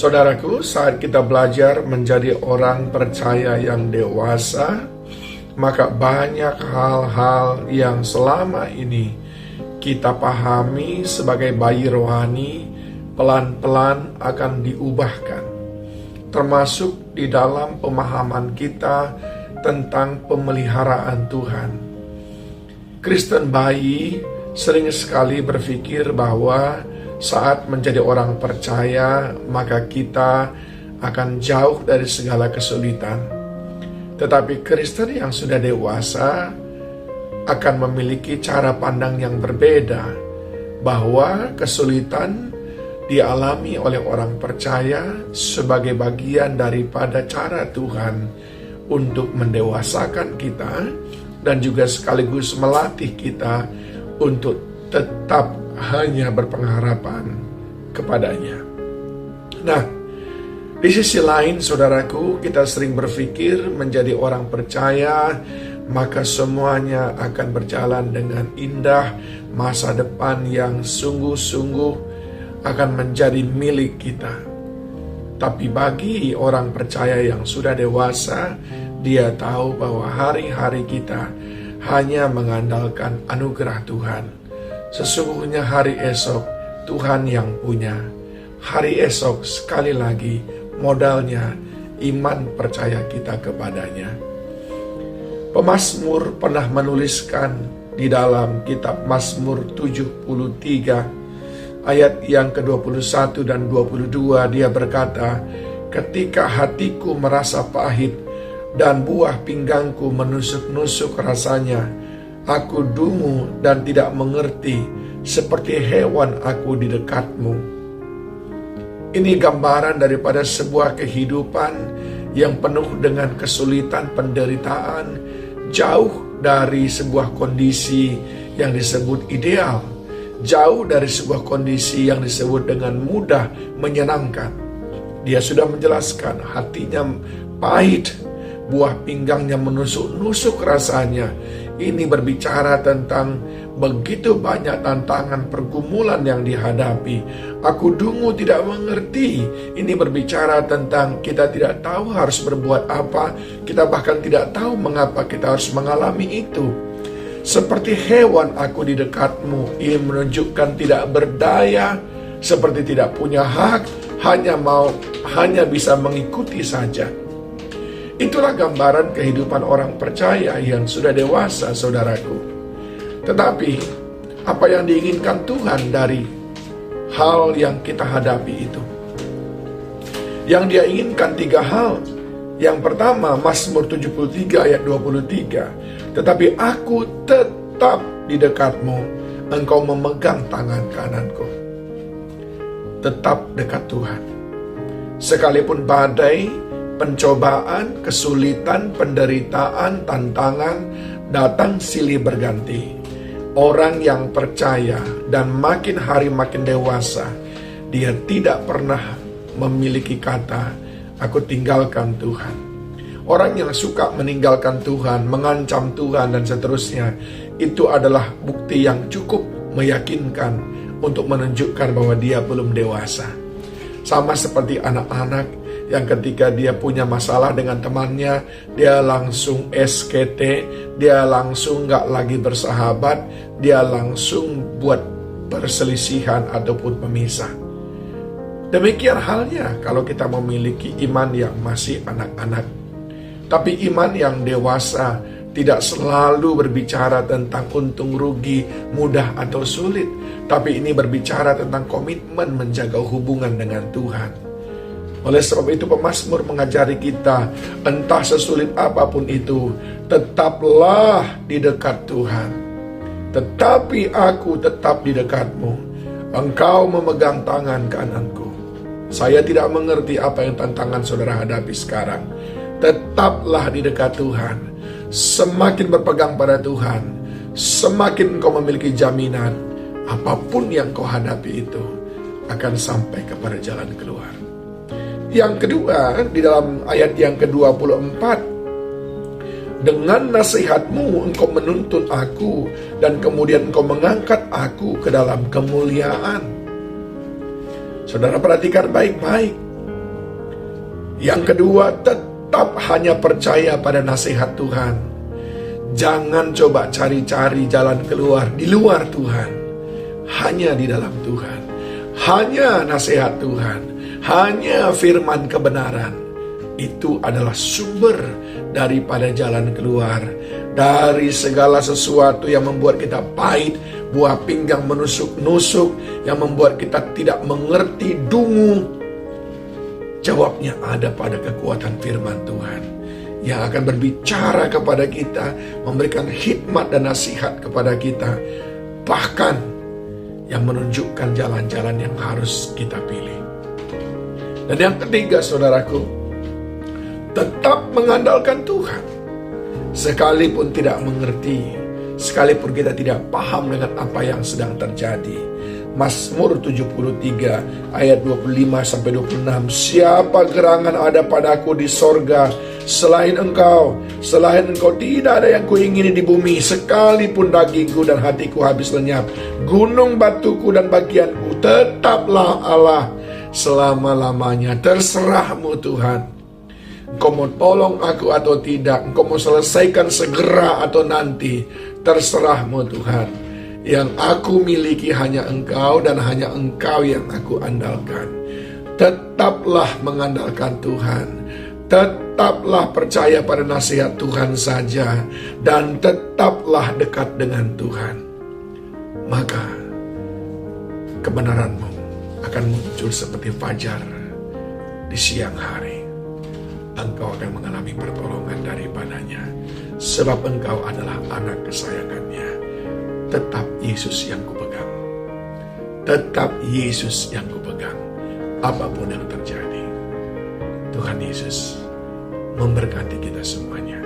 Saudaraku, saat kita belajar menjadi orang percaya yang dewasa, maka banyak hal-hal yang selama ini kita pahami sebagai bayi rohani pelan-pelan akan diubahkan, termasuk di dalam pemahaman kita tentang pemeliharaan Tuhan. Kristen bayi sering sekali berpikir bahwa saat menjadi orang percaya, maka kita akan jauh dari segala kesulitan. Tetapi Kristen yang sudah dewasa akan memiliki cara pandang yang berbeda, bahwa kesulitan dialami oleh orang percaya sebagai bagian daripada cara Tuhan untuk mendewasakan kita dan juga sekaligus melatih kita untuk tetap hanya berpengharapan kepadanya. Nah, di sisi lain saudaraku, kita sering berpikir menjadi orang percaya maka semuanya akan berjalan dengan indah, masa depan yang sungguh-sungguh akan menjadi milik kita. Tapi bagi orang percaya yang sudah dewasa, dia tahu bahwa hari-hari kita hanya mengandalkan anugerah Tuhan. Sesungguhnya hari esok Tuhan yang punya. Hari esok sekali lagi modalnya iman percaya kita kepadanya. Pemazmur pernah menuliskan di dalam kitab Mazmur 73 ayat yang ke-21 dan 22, dia berkata, "Ketika hatiku merasa pahit dan buah pinggangku menusuk-nusuk rasanya, aku dungu dan tidak mengerti, seperti hewan aku di dekatmu." Ini gambaran daripada sebuah kehidupan yang penuh dengan kesulitan, penderitaan, jauh dari sebuah kondisi yang disebut ideal, jauh dari sebuah kondisi yang disebut dengan mudah, menyenangkan. Dia sudah menjelaskan hatinya pahit, buah pinggangnya menusuk-nusuk rasanya. Ini berbicara tentang begitu banyak tantangan pergumulan yang dihadapi. Aku dungu tidak mengerti. Ini berbicara tentang kita tidak tahu harus berbuat apa. Kita bahkan tidak tahu mengapa kita harus mengalami itu. Seperti hewan aku di dekatmu. Ini menunjukkan tidak berdaya, seperti tidak punya hak, hanya bisa mengikuti saja. Itulah gambaran kehidupan orang percaya yang sudah dewasa, saudaraku. Tetapi, apa yang diinginkan Tuhan dari hal yang kita hadapi itu? Yang dia inginkan 3 hal. Yang pertama, Mazmur 73 ayat 23. "Tetapi aku tetap di dekatmu, engkau memegang tangan kananku." Tetap dekat Tuhan. Sekalipun badai, pencobaan, kesulitan, penderitaan, tantangan datang silih berganti, orang yang percaya dan makin hari makin dewasa, dia tidak pernah memiliki kata, "Aku tinggalkan Tuhan." Orang yang suka meninggalkan Tuhan, mengancam Tuhan dan seterusnya, itu adalah bukti yang cukup meyakinkan untuk menunjukkan bahwa dia belum dewasa. Sama seperti anak-anak yang ketika dia punya masalah dengan temannya, dia langsung SKT, dia langsung gak lagi bersahabat, dia langsung buat perselisihan ataupun pemisah. Demikian halnya kalau kita memiliki iman yang masih anak-anak. Tapi iman yang dewasa tidak selalu berbicara tentang untung rugi, mudah atau sulit. Tapi ini berbicara tentang komitmen menjaga hubungan dengan Tuhan. Oleh sebab itu pemazmur mengajari kita, entah sesulit apapun itu, tetaplah di dekat Tuhan. Tetapi aku tetap di dekatmu, engkau memegang tangan kananku. Saya tidak mengerti apa yang tantangan saudara hadapi sekarang. Tetaplah di dekat Tuhan. Semakin berpegang pada Tuhan, semakin engkau memiliki jaminan, apapun yang kau hadapi itu akan sampai kepada jalan keluar. Yang kedua, di dalam ayat yang ke-24, "Dengan nasihatmu engkau menuntun aku, dan kemudian engkau mengangkat aku ke dalam kemuliaan." Saudara perhatikan baik-baik. Yang kedua, tetap hanya percaya pada nasihat Tuhan. Jangan coba cari-cari jalan keluar di luar Tuhan. Hanya di dalam Tuhan. Hanya nasihat Tuhan. Hanya firman kebenaran. Itu adalah sumber daripada jalan keluar. Dari segala sesuatu yang membuat kita pahit, buah pinggang menusuk-nusuk, yang membuat kita tidak mengerti, dungu. Jawabnya ada pada kekuatan firman Tuhan yang akan berbicara kepada kita, memberikan hikmat dan nasihat kepada kita, bahkan yang menunjukkan jalan-jalan yang harus kita pilih. Dan yang ketiga, saudaraku, tetap mengandalkan Tuhan. Sekalipun tidak mengerti, sekalipun kita tidak paham dengan apa yang sedang terjadi. Mazmur 73 ayat 25-26. Siapa gerangan ada padaku di sorga selain engkau? Selain engkau tidak ada yang kuingini di bumi. Sekalipun dagingku dan hatiku habis lenyap, gunung batuku dan bagianku, tetaplah Allah selama-lamanya. Terserahmu Tuhan. Engkau mau tolong aku atau tidak, Engkau mau selesaikan segera atau nanti, terserahmu Tuhan. Yang aku miliki hanya Engkau dan hanya Engkau yang aku andalkan. Tetaplah mengandalkan Tuhan. Tetaplah percaya pada nasihat Tuhan saja. Dan tetaplah dekat dengan Tuhan. Maka kebenaranmu akan muncul seperti fajar di siang hari. Engkau akan mengalami pertolongan daripadanya, sebab engkau adalah anak kesayangannya. Tetap Yesus yang kupegang. Tetap Yesus yang kupegang. Apapun yang terjadi, Tuhan Yesus memberkati kita semuanya.